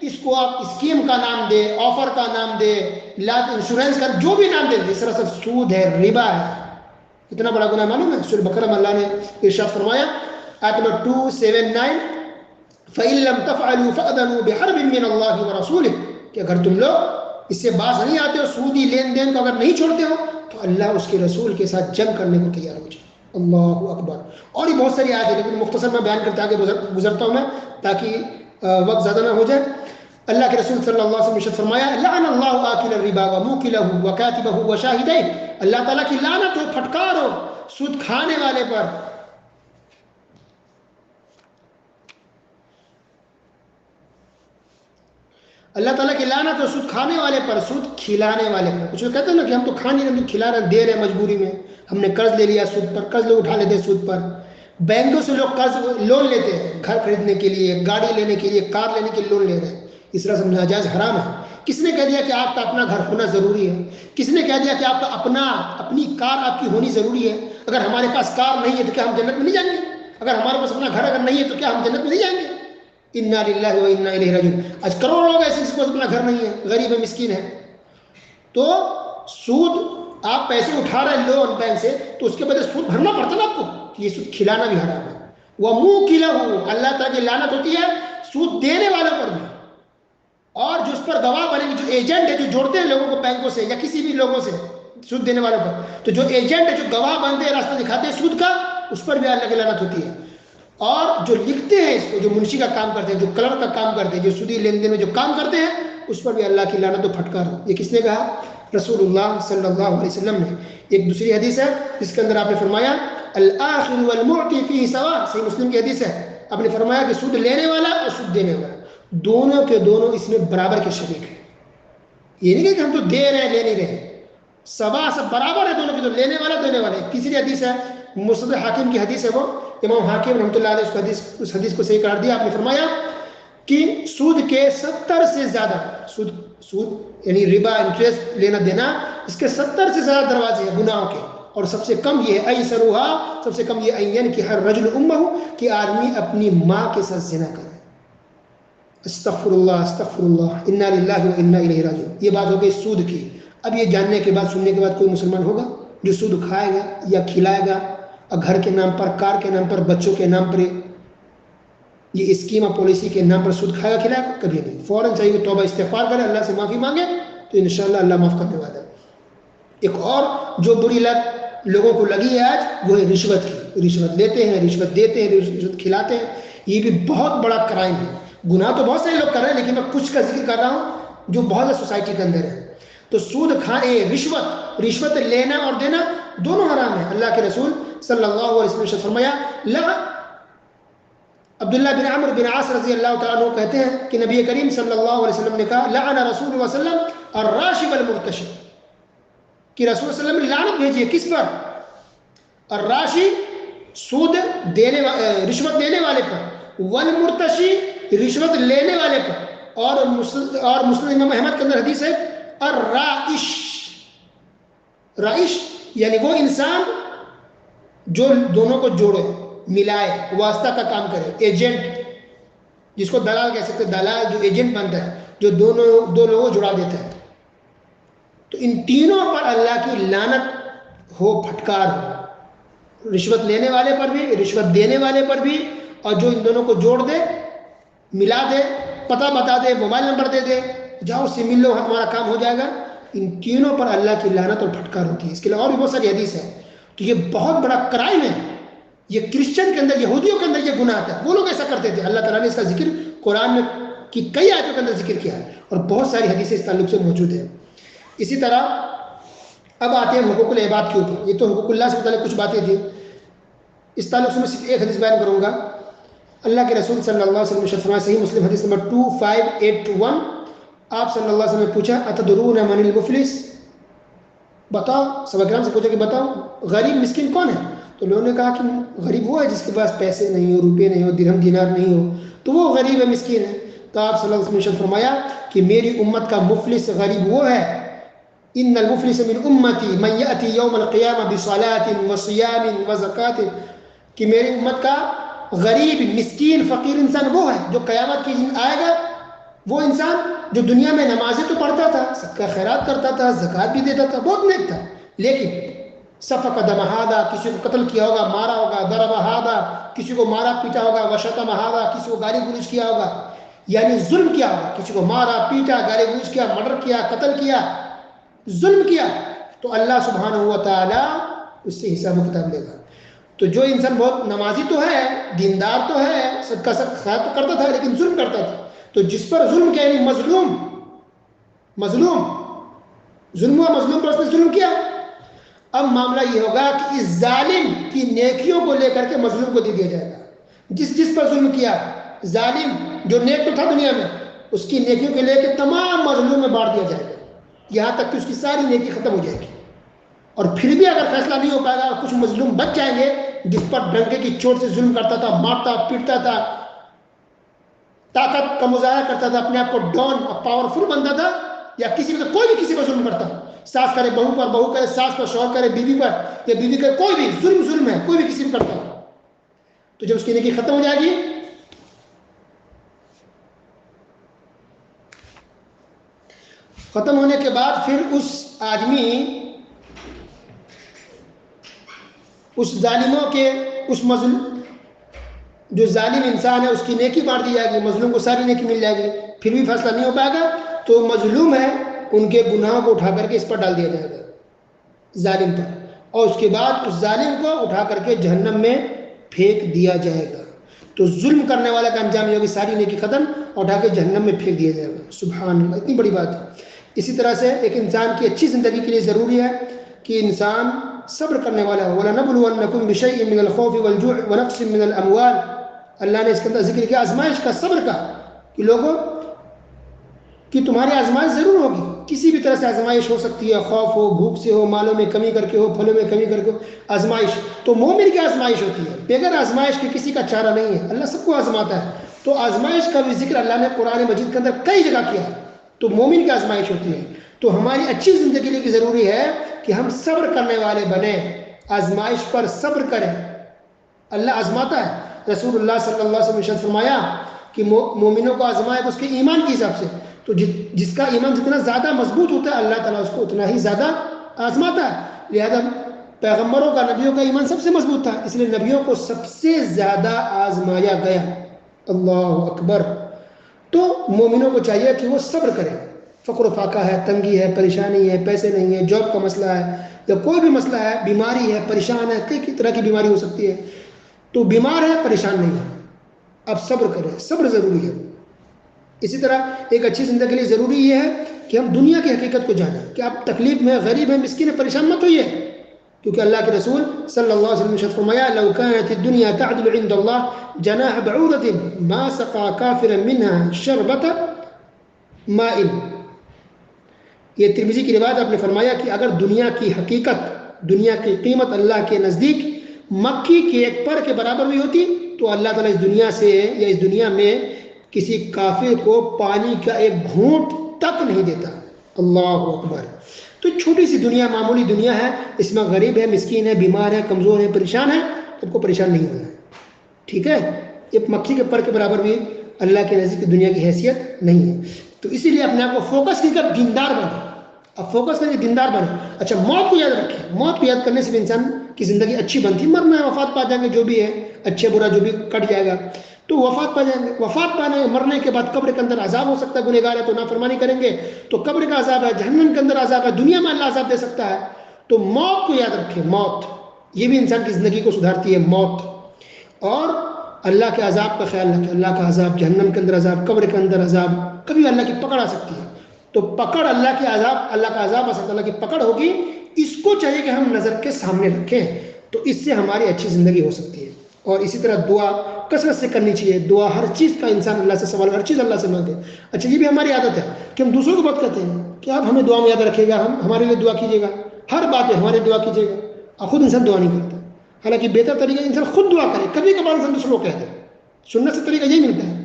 اس کو آپ اسکیم کا نام دے، آفر کا نام دے، لائف انشورنس کا جو بھی نام دے، یہ سراسر سود ہے، ربا ہے۔ اتنا بڑا گناہ معلوم ہے؟ سورہ بقرہ میں اللہ نے ارشاد فرمایا آیت نمبر 279 فَإِن لَمْ تَفْعَلُوا فَأْذَنُوا بِحَرْبٍ مِّنَ اللَّهِ وَرَسُولِهِ، کہ اگر تم لوگ اس سے باز نہیں آتے ہو، سودی لین دین کو اگر نہیں چھوڑتے ہو تو اللہ اس کے رسول کے ساتھ جنگ کرنے کو تیار ہو جائے۔ اللہ اکبر۔ اور یہ بہت ساری آیات ہیں لیکن مختصر میں بیان کرتے آگے گزرتا ہوں میں تاکہ وقت زیادہ نہ ہو جائے۔ اللہ کے رسول صلی اللہ علیہ وسلم نے فرمایا لعن اللہ آکل الربا وموکلہ وکاتبہ وشاہدہ، اللہ تعالیٰ کی لعنت ہو، پھٹکار ہو سود کھانے والے پر، اللہ تعالیٰ کی لعنت ہو سود کھانے والے پر، سود کھلانے والے پر۔ کچھ لوگ کہتے ہیں نا کہ ہم تو کھانے نہیں کھلا رہے ہیں، دے رہے ہیں مجبوری میں، ہم نے قرض لے لیا سود پر، قرض لوگ اٹھا لیتے ہیں سود پر، بینکوں سے لوگ قرض لون لیتے ہیں گھر خریدنے کے لیے، گاڑی لینے کے لیے، کار لینے کے لیے لون لے رہے ہیں، اس طرح سے ناجائز حرام ہے۔ کس نے کہہ دیا کہ آپ کا اپنا گھر ہونا ضروری ہے؟ کس نے کہہ دیا کہ آپ کا اپنی کار آپ کی ہونی ضروری ہے؟ اگر ہمارے پاس کار نہیں ہے تو کیا ہم جنت میں نہیں جائیں گے؟ اگر ہمارے پاس اپنا گھر اگر نہیں ہے تو کیا ہم جنت میں نہیں جائیں گے؟ انا للہ و انا الیہ راجعون۔ آج کروڑوں لوگ ایسے جس کو اپنا گھر نہیں ہے، غریب ہے، مسکین ہے۔ تو سود آپ پیسے اٹھا رہے ہیں لون بینک سے تو اس کے بدلے سود بھرنا پڑتا نا آپ کو، یہ سود کھلانا بھی حرام ہے۔ وہ منہ کھلا ہو، اللہ تعالیٰ کی لعنت ہوتی ہے سود دینے والوں پر بھی، اور جو اس پر گواہ بنے گی، جو ایجنٹ ہے جو جوڑتے ہیں لوگوں کو بینکوں سے یا کسی بھی لوگوں سے سود دینے والوں پر، تو جو ایجنٹ ہے جو گواہ بنتے ہیں راستہ دکھاتے ہیں سود کا، اس پر بھی اللہ کی لعنت ہوتی ہے۔ اور جو لکھتے ہیں اس کو، جو منشی کا کام کرتے ہیں، جو کلر کا کام کرتے ہیں، جو سودی لین دین میں جو کام کرتے ہیں، اس پر بھی اللہ کی لعنت و پھٹکار ہو۔ یہ کس نے کہا؟ رسول اللہ صلی اللہ علیہ وسلم نے۔ ایک دوسری حدیث ہے جس کے اندر آپ نے فرمایا الآخر والمعطی فیہ سواء، صحیح مسلم کی حدیث ہے، آپ نے فرمایا کہ سود لینے والا اور سود دینے والا دونوں کے دونوں اس میں برابر کے شریک ہیں۔ یہ نہیں کہ ہم تو دے رہے ہیں لے نہیں رہے، سوا سب برابر ہے دونوں کے، تو لینے والا دینے والا۔ تیسری حدیث ہے مستدرک حاکم کی حدیث ہے، وہ امام حاکم رحمۃ اللہ علیہ اس حدیث کو صحیح قرار دیا۔ آپ نے فرمایا کہ سود کے 70 سے زیادہ، سود یعنی ربا انٹرسٹ لینا دینا، اس کے 70 سے زیادہ دروازے ہیں گناہوں کے، اور سب سے کم یہ ہے ایسروہا، سب سے کم یہ این کہ ہر رجل امہ، کہ آدمی اپنی ماں کے ساتھ زنا کرے۔ استغفر اللہ انا للہ و انا الیہ راجعون۔ یہ بات ہو گئی سود کی۔ اب یہ جاننے کے بعد، سننے کے بعد، کوئی مسلمان ہوگا جو سود کھائے گا یا کھلائے گا، اور گھر کے نام پر، کار کے نام پر، بچوں کے نام پر، یہ اسکیم اور پالیسی کے نام پر سود کھائے گا کھلائے گا؟ کبھی نہیں۔ فوراً چاہیے کہ توبہ استغفار کرے، اللہ سے معافی مانگے، تو انشاءاللہ اللہ معاف کرنے والا ہے۔ ایک اور جو بری لت لوگوں کو لگی ہے آج، وہ ہے رشوت کی۔ رشوت لیتے ہیں، رشوت دیتے ہیں، رشوت کھلاتے ہیں۔ یہ بھی بہت بڑا کرائم ہے۔ گناہ تو بہت سارے لوگ کر رہے ہیں، لیکن میں کچھ کا ذکر کر رہا ہوں جو بہت سے سوسائٹی کے اندر ہے۔ تو سود کھانے، رشوت لینا اور دینا دونوں حرام ہے۔ اللہ کے رسول صلی اللہ علیہ وسلم نے فرمایا، عبداللہ بن عمرو بن عاص رضی اللہ تعالیٰ عنہ کہتے ہیں کہ نبی کریم صلی اللہ علیہ وسلم نے کہا لعن رسول اللہ صلی اللہ علیہ وسلم الراشی والمرتشی، کہ رسول صلی اللہ علیہ وسلم نے لعنت بھیجی ہے کس پر؟ الراشی سود دینے، رشوت دینے والے پر، والمرتشی رشوت لینے والے پر، اور مسلم امام احمد کے اندر حدیث ہے الرائش، رائش یعنی وہ انسان جو دونوں کو جوڑے، ملائے، واسطہ کا کام کرے، ایجنٹ، جس کو دلال کہہ سکتے ہیں، دلال جو ایجنٹ بنتا ہے، جو دو لوگوں کو جڑا دیتا ہے۔ تو ان تینوں پر اللہ کی لعنت ہو، پھٹکار ہو، رشوت لینے والے پر بھی، رشوت دینے والے پر بھی، اور جو ان دونوں کو جوڑ دے، ملا دے، پتہ بتا دے، موبائل نمبر دے دے، جاؤ اس سے مل لو، ہمارا کام ہو جائے گا، ان تینوں پر اللہ کی لعنت اور پھٹکار ہوتی ہے۔ اس کے علاوہ اور بھی بہت ساری حدیث ہے۔ تو یہ بہت بڑا کرائم ہے۔ یہ کرسچن کے اندر، یہودیوں کے اندر یہ گناہ تھا، وہ لوگ ایسا کرتے تھے۔ اللہ تعالیٰ نے اس کا ذکر قرآن میں کی کئی آیتوں کے اندر ذکر کیا ہے، اور بہت ساری حدیثیں اس تعلق سے موجود ہیں۔ اسی طرح اب آتے ہیں حقوق العباد کے اوپر۔ یہ تو حقوق اللہ سے متعلق کچھ باتیں تھیں، اس تعلق سے میں صرف ایک حدیث بیان کروں گا۔ اللہ کے رسول صلی اللہ علیہ وسلم نے فرمایا، صحیح مسلم حدیث نمبر 2581، آپ صلی اللہ علیہ وسلم نے پوچھا اتدرون من المفلس، بتاؤ، صحابہ کرام سے پوچھا کہ بتاؤ غریب مسکین کون ہے؟ تو لوگوں نے کہا کہ غریب وہ ہے جس کے پاس پیسے نہیں ہو، روپے نہیں ہو، درہم دینار نہیں ہو، تو وہ غریب ہے، مسکین ہے۔ تو آپ صلی اللہ علیہ وسلم نے فرمایا کہ میری امت کا مفلس غریب وہ ہے، ان المفلس من امتی من یأتی یوم القیامہ بصلاۃ وصیام وزکوۃ، کہ میری امت کا غریب، مسکین، فقیر انسان وہ ہے جو قیامت کے دن آئے گا، وہ انسان جو دنیا میں نمازیں تو پڑھتا تھا، صدقہ خیرات کرتا تھا، زکوٰۃ بھی دیتا تھا، بہت نیک تھا، لیکن سفک دم ہادا، کسی کو قتل کیا ہوگا، مارا ہوگا، ضرب ہادا، کسی کو مارا پیٹا ہوگا، وشتم ہادا، کسی کو گالی گلوچ کیا ہوگا، یعنی ظلم کیا ہوگا، کسی کو مارا پیٹا، گالی گلوچ کیا، مرڈر کیا، قتل کیا، ظلم کیا، تو اللہ سبحانہ و تعالیٰ اس سے حساب و کتاب لے گا۔ تو جو انسان بہت نمازی تو ہے، دیندار تو ہے، صدقہ خیرات تو کرتا تھا، لیکن ظلم کرتا تھا، تو جس پر ظلم کیا، یعنی مظلوم ظلم ہوا، مظلوم پر اس نے ظلم کیا، اب معاملہ یہ ہوگا کہ اس ظالم کی نیکیوں کو لے کر کے مظلوم کو دے دیا جائے گا۔ جس پر ظلم کیا، ظالم جو نیک تو تھا دنیا میں، اس کی نیکیوں کو لے کے تمام مظلوم میں بانٹ دیا جائے گا، یہاں تک کہ اس کی ساری نیکی ختم ہو جائے گی۔ اور پھر بھی اگر فیصلہ نہیں ہو پائے گا، کچھ مظلوم بچ جائیں گے جس پر ڈنکے کی چوٹ سے ظلم کرتا تھا، مارتا پیٹتا تھا، طاقت کا مظاہرہ کرتا تھا، اپنے آپ کو ڈان اور پاورفل بنتا تھا، یا کوئی بھی کسی پر ظلم کرتا، ساس کرے بہو پر، بہو کرے ساس پر، شوہر کرے بیوی پر، یا بیوی کرے، کوئی بھی ظلم ہے، کوئی بھی کسی پر کرتا، تو جب اس کی نیکی ختم ہو جائے گی، ختم ہونے کے بعد پھر اس آدمی اس ظالموں کے اس مظلوم جو ظالم انسان ہے اس کی نیکی بانٹ دی جائے گی، مظلوم کو ساری نیکی مل جائے گی، پھر بھی فیصلہ نہیں ہو پائے گا تو مظلوم ہے ان کے گناہوں کو اٹھا کر کے اس پر ڈال دیا جائے گا ظالم پر، اور اس کے بعد اس ظالم کو اٹھا کر کے جہنم میں پھینک دیا جائے گا۔ تو ظلم کرنے والا کا انجام یہ ہوگی ساری نیکی ختم، اٹھا کے جہنم میں پھینک دیا جائے گا۔ سبحان اللہ، اتنی بڑی بات ہے۔ اسی طرح سے ایک انسان کی اچھی زندگی کے لیے ضروری ہے کہ انسان صبر کرنے والا ہو۔ وَلَنَبْلُوَنَّكُمْ بِشَيْءٍ مِّنَ الْخَوْفِ وَالْجُوعِ وَنَقْصٍ مِّنَ الْأَمْوَالِ، اللہ نے اس کے اندر ذکر کیا آزمائش کا، صبر کا، کہ لوگوں کہ تمہاری آزمائش ضرور ہوگی، کسی بھی طرح سے آزمائش ہو سکتی ہے، خوف ہو، بھوک سے ہو، مالوں میں کمی کر کے ہو، پھلوں میں کمی کر کے ہو، آزمائش تو مومن کی آزمائش ہوتی ہے، بغیر آزمائش کے کسی کا چارہ نہیں ہے، اللہ سب کو آزماتا ہے۔ تو آزمائش کا بھی ذکر اللہ نے قرآن مجید کے اندر کئی جگہ کیا ہے، تو مومن کی آزمائش ہوتی ہے۔ تو ہماری اچھی زندگی کے لیے ضروری ہے کہ ہم صبر کرنے والے بنیں، آزمائش پر صبر کریں، اللہ آزماتا ہے۔ رسول اللہ صلی اللہ علیہ وسلم نے فرمایا کہ مومنوں کو آزمائے اس کے ایمان کے حساب سے، تو جس کا ایمان جتنا زیادہ مضبوط ہوتا ہے اللہ تعالیٰ اس کو اتنا ہی زیادہ آزماتا ہے۔ لہذا پیغمبروں کا، نبیوں کا ایمان سب سے مضبوط تھا، اس لیے نبیوں کو سب سے زیادہ آزمایا گیا۔ اللہ اکبر۔ تو مومنوں کو چاہیے کہ وہ صبر کریں، فقر و فاقہ ہے، تنگی ہے، پریشانی ہے، پیسے نہیں ہے، جاب کا مسئلہ ہے، یا کوئی بھی مسئلہ ہے، بیماری ہے، پریشان ہے، کئی طرح کی بیماری ہو سکتی ہے، تو بیمار ہے، پریشان نہیں ہے، اب صبر کریں، صبر ضروری ہے۔ اسی طرح ایک اچھی زندگی کے لیے ضروری یہ ہے کہ ہم دنیا کی حقیقت کو جانیں کہ آپ تکلیف میں، غریب ہیں، مسکین ہیں، پریشان مت ہوئیے، کیونکہ اللہ کے رسول صلی اللہ علیہ وسلم نے فرمایا لو كانت الدنيا تعدل عند الله جناح بعوضة ما سقى كافرا منها شربة ماء۔ یہ ترمذی کی روایت، آپ نے فرمایا کہ اگر دنیا کی حقیقت، دنیا کی قیمت اللہ کے نزدیک مکھی کے ایک پر کے برابر بھی ہوتی تو اللہ تعالیٰ اس دنیا سے یا اس دنیا میں کسی کافر کو پانی کا ایک گھونٹ تک نہیں دیتا۔ اللہ اکبر۔ تو چھوٹی سی دنیا، معمولی دنیا ہے، اس میں غریب ہے، مسکین ہے، بیمار ہے، کمزور ہے، پریشان ہے، تم کو پریشان نہیں ہونا ہے، ٹھیک ہے؟ ایک مکھی کے پر کے برابر بھی اللہ کے نزدیک دنیا کی حیثیت نہیں ہے۔ تو اسی لیے اپنے آپ کو فوکس کر دیندار بنے، اب فوکس کریں دیندار بنے۔ اچھا، موت کو یاد رکھیں، موت کو یاد کرنے سے بھی انسان کی زندگی اچھی بنتی، مرنا ہے، وفات پا جائیں گے، جو بھی ہے اچھے برا جو بھی کٹ جائے گا، تو وفات پا جائیں گے۔ وفات پانے مرنے کے بعد قبر کے اندر عذاب ہو سکتا ہے، گنہگار ہے تو نافرمانی کریں گے تو قبر کا عذاب ہے، جہنم کے اندر عذاب ہے، دنیا میں اللہ عذاب دے سکتا ہے۔ تو موت کو یاد رکھیں، موت یہ بھی انسان کی زندگی کو سدھارتی ہے، موت۔ اور اللہ کے عذاب کا خیال رکھیں، اللہ کا عذاب، جہنم کے اندر عذاب، قبر کے اندر عذاب، کبھی اللہ کی پکڑ آ سکتی ہے، تو پکڑ اللہ کے عذاب، اللہ کا عذاب آ سکتا ہے، اللہ کی پکڑ ہوگی، اس کو چاہیے کہ ہم نظر کے سامنے رکھیں، تو اس سے ہماری اچھی زندگی ہو سکتی ہے۔ اور اسی طرح دعا کثرت سے کرنی چاہیے، دعا ہر چیز کا انسان اللہ سے سوال، ہر چیز اللہ سے مانگے۔ اچھا، یہ بھی ہماری عادت ہے کہ ہم دوسروں کو بات کہتے ہیں کہ آپ ہمیں دعا میں یاد رکھیے گا، ہمارے لیے دعا کیجیے گا، ہر بات میں ہمارے دعا کیجیے گا، اور خود انسان دعا نہیں کرتا۔ حالانکہ بہتر طریقہ انسان خود دعا کرے، کبھی کبھار انسان دوسروں کو کہہ دے، سنت سے طریقہ یہی ملتا ہے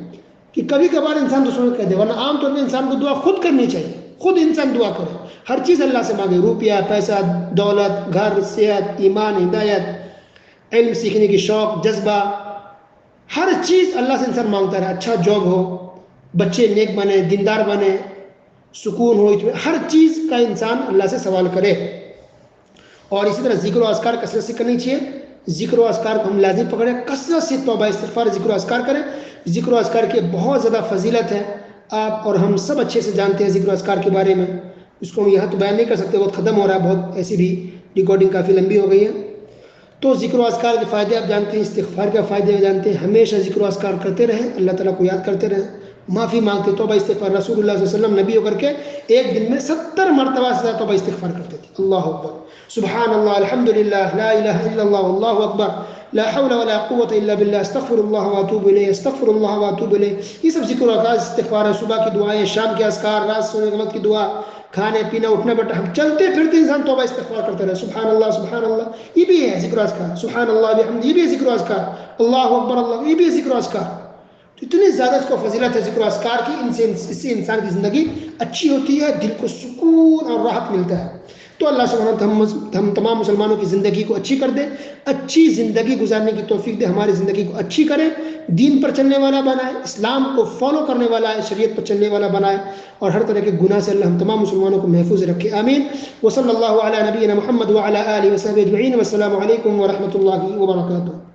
کہ کبھی کبھار انسان دوسروں کو کہہ دے، ورنہ عام طور پہ انسان کو دعا خود کرنی چاہیے، خود انسان دعا کرے، ہر چیز اللہ سے مانگے، روپیہ، پیسہ، دولت، گھر، صحت، ایمان، ہدایت، علم سیکھنے کی شوق، جذبہ، ہر چیز اللہ سے انسان مانگتا رہے، اچھا جاب ہو، بچے نیک بنے، دیندار بنے، سکون ہو، ہر چیز کا انسان اللہ سے سوال کرے۔ اور اسی طرح ذکر و اذکار کثرت سے کرنی چاہیے، ذکر و اذکار کو ہم لازم پکڑیں، کثرت سے توبہ استغفار، ذکر و اذکار کریں۔ ذکر و اذکار کی بہت زیادہ فضیلت ہے، آپ اور ہم سب اچھے سے جانتے ہیں ذکر و اذکار کے بارے میں، اس کو ہم یہاں تو بیان نہیں کر سکتے، وقت ختم ہو رہا ہے، بہت ایسی بھی ریکارڈنگ کافی لمبی ہو گئی ہے۔ تو ذکر و اذکار کے فائدے آپ جانتے ہیں، استغفار کے فائدے جانتے ہیں، ہمیشہ ذکر و اذکار کرتے رہیں، اللہ تعالیٰ کو یاد کرتے رہیں، معافی مانگتے، توبہ استغفار۔ رسول اللہ صلی اللہ علیہ وسلم نبی ہو کر کے ایک دن میں 70 مرتبہ سے زیادہ توبہ استغفار کرتے تھے۔ اللہ اکبر، سبحان اللہ، الحمدللہ، لا الہ الا اللہ، اللہ اکبر، لا حول ولا قوة الا باللہ، استغفر اللہ واتوب الیہ، استغفر اللہ واتوب الیہ۔ یہ سب ذکر و اذکار استغفار ہے، صبح کی دعائیں، شام کے اذکار، رات سونے کے وقت کی دعا، کھانے پینا اٹھنا بیٹھا، ہم چلتے پھرتے انسان توبہ استغفار کرتے رہے، سبحان اللہ، یہ بھی ہے ذکر و اذکار، سبحان اللہ بحمدہ، یہ بھی ذکر و اذکار، اللہ اکبر اللہ، یہ بھی ذکر و اذکار۔ تو اتنی زیادہ اس کو فضیلت ہے ذکر و اذکار کی، اس سے انسان کی زندگی اچھی ہوتی ہے، دل کو سکون اور راحت ملتا ہے۔ تو اللہ سبحانہ تعالیٰ ہم تمام مسلمانوں کی زندگی کو اچھی کر دے، اچھی زندگی گزارنے کی توفیق دے، ہماری زندگی کو اچھی کرے، دین پر چلنے والا بنائے، اسلام کو فالو کرنے والا ہے، شریعت پر چلنے والا بنائے، اور ہر طرح کے گناہ سے اللہ ہم تمام مسلمانوں کو محفوظ رکھے، آمین۔ وصلی اللہ علی نبینا محمد وعلی آلہ وصحبہ اجمعین، والسلام علیکم ورحمۃ اللہ وبرکاتہ۔